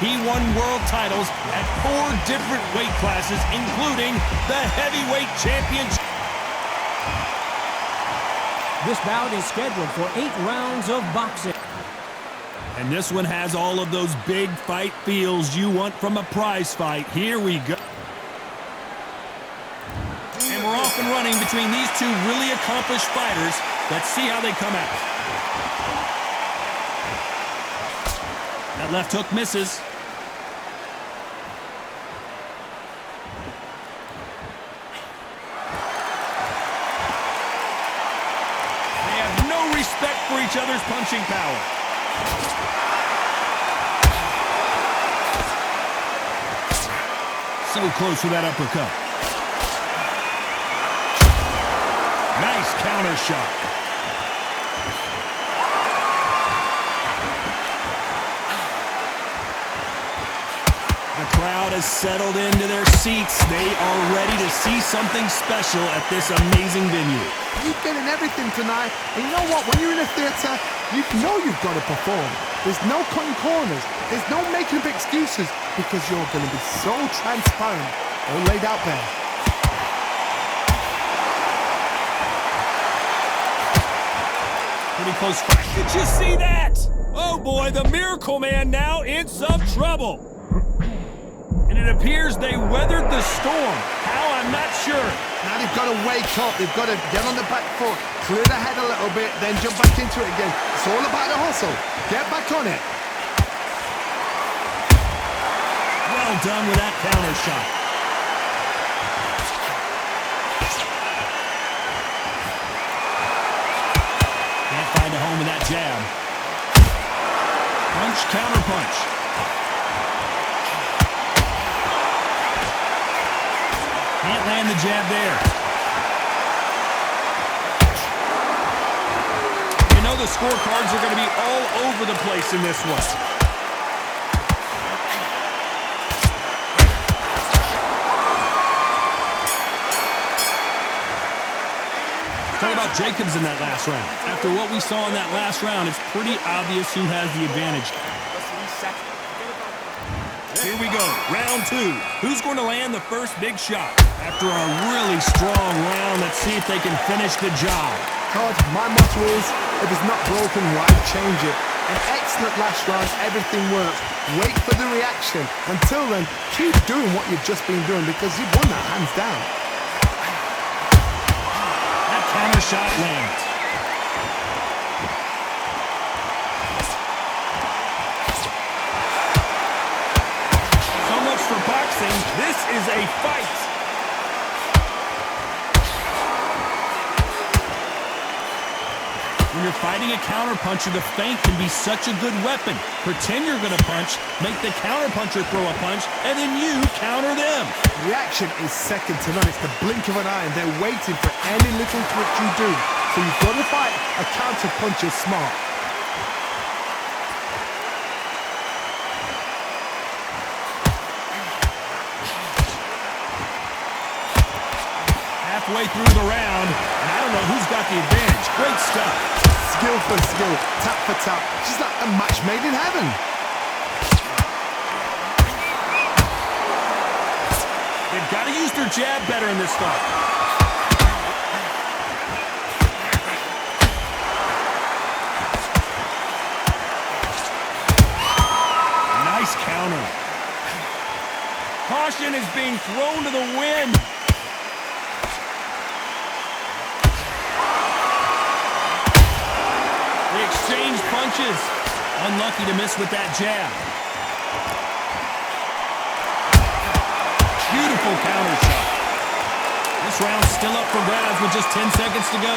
He won world titles at 4 different weight classes, including the heavyweight championship. This bout is scheduled for 8 rounds of boxing. And this one has all of those big fight feels you want from a prize fight. Here we go. And we're off and running between these two really accomplished fighters. Let's see how they come out. That left hook misses. They have no respect for each other's punching power. So close for that uppercut. Nice counter shot. The crowd has settled into their seats. They are ready to see something special at this amazing venue. You're getting everything tonight. And you know what? When you're in a theatre, you know you've got to perform. There's no cutting corners. There's no making up excuses because you're going to be so transparent, all laid out there. Pretty close fight. Did you see that? Oh boy, the Miracle Man now in some trouble. And it appears they weathered the storm. How, I'm not sure. Now they've got to wake up. They've got to get on the back foot, clear the head a little bit, then jump back into it again. It's all about the hustle. Get back on it. Well done with that counter shot. Can't find a home with that jab. Punch, counter punch. Can't land the jab there. You know the scorecards are going to be all over the place in this one. Talk about Jacobs in that last round. After what we saw in that last round, it's pretty obvious who has the advantage. Here we go, round 2. Who's going to land the first big shot? After a really strong round, let's see if they can finish the job. Todd, my motto is, if it's not broken, why change it? An excellent last round, everything works. Wait for the reaction. Until then, keep doing what you've just been doing because you've won that hands down. Counter shot lands. So much for boxing. This is a fight. When you're fighting a counterpuncher, the feint can be such a good weapon. Pretend you're going to punch, make the counterpuncher throw a punch, and then you counter them. Reaction is second to none. It's the blink of an eye, and they're waiting for any little twitch you do. So you've got to fight a counterpuncher smart. Halfway through the round, and I don't know who's got the advantage. Great stuff. Skill for skill, tap for tap. Just like a match made in heaven. They've got to use their jab better in this fight. Nice counter. Caution is being thrown to the wind. They exchange punches. Unlucky to miss with that jab. Beautiful counter shot. This round's still up for grabs with just 10 seconds to go.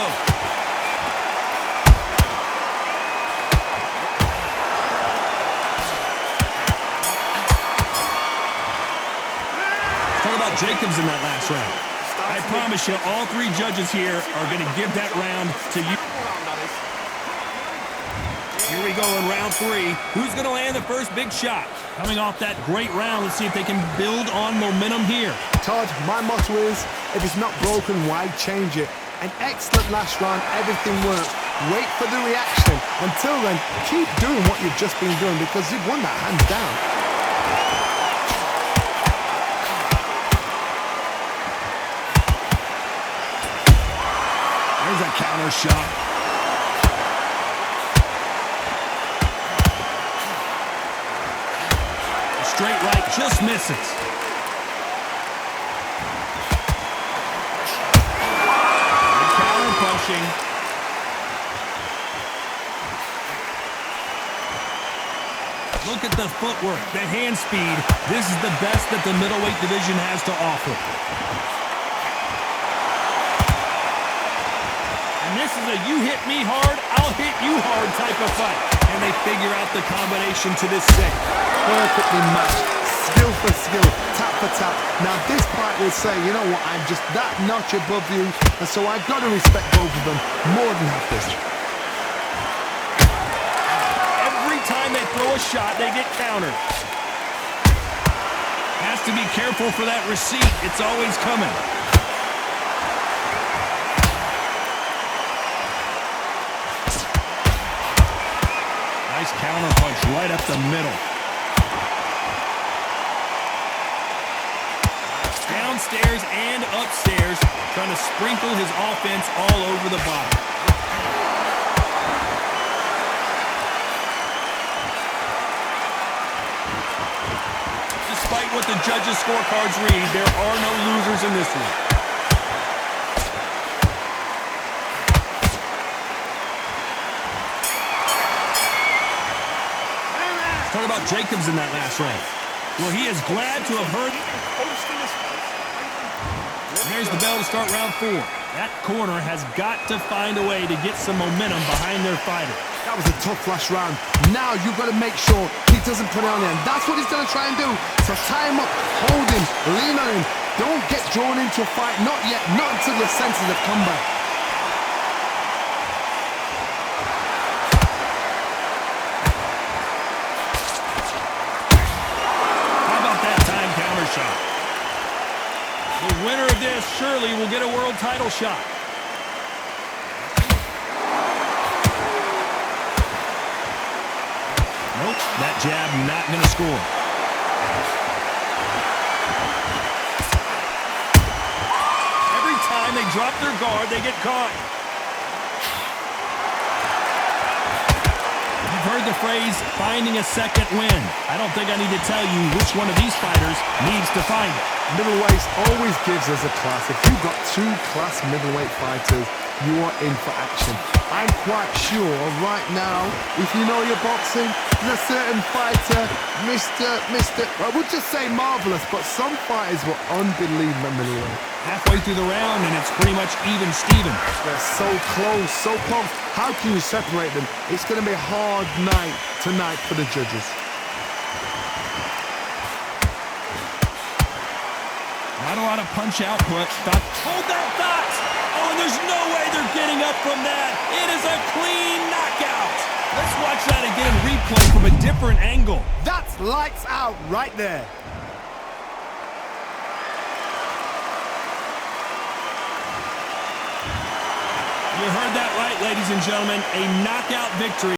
Talk about Jacobs in that last round. I promise you, all 3 judges here are going to give that round to you. Here we go in round 3. Who's going to land the first big shot? Coming off that great round, let's see if they can build on momentum here. Todd, my motto is, if it's not broken, why change it? An excellent last round, everything works. Wait for the reaction. Until then, keep doing what you've just been doing because you've won that hands down. There's a counter shot. A straight right just misses. Good counter punching. Look at the footwork, the hand speed. This is the best that the middleweight division has to offer. This is a you hit me hard, I'll hit you hard type of fight. And they figure out the combination to this thing. Perfectly matched, skill for skill, tap for tap. Now this fight will say, you know what, I'm just that notch above you, and so I've got to respect both of them more than half this. Every time they throw a shot, they get countered. Has to be careful for that receipt. It's always coming. Nice counter punch right up the middle. Downstairs and upstairs, trying to sprinkle his offense all over the body. Despite what the judges' scorecards read, there are no losers in this one. Talk about Jacobs in that last round. Well, he is glad to have heard. There's the bell to start round 4. That corner has got to find a way to get some momentum behind their fighter. That was a tough last round. Now you've got to make sure he doesn't put it on there. And that's what he's going to try and do. So tie him up, hold him, lean on him. Don't get drawn into a fight. Not yet. Not until your senses have come back. Shot. The winner of this surely will get a world title shot. Nope, that jab not going to score. Every time they drop their guard, they get caught. Heard the phrase, finding a second win. I don't think I need to tell you which one of these fighters needs to find it. Middleweights always gives us a class. If you've got 2 class middleweight fighters, you are in for action. I'm quite sure right now, if you know your boxing, there's a certain fighter, I would just say marvelous, but some fighters were unbelievable middleweight. Halfway through the round, and it's pretty much even Steven. They're so close, so close. How can you separate them? It's going to be a hard night tonight for the judges. Not a lot of punch output. Hold that thought! Oh, and there's no way they're getting up from that. It is a clean knockout. Let's watch that again in replay from a different angle. That's lights out right there. You heard that right, ladies and gentlemen. A knockout victory.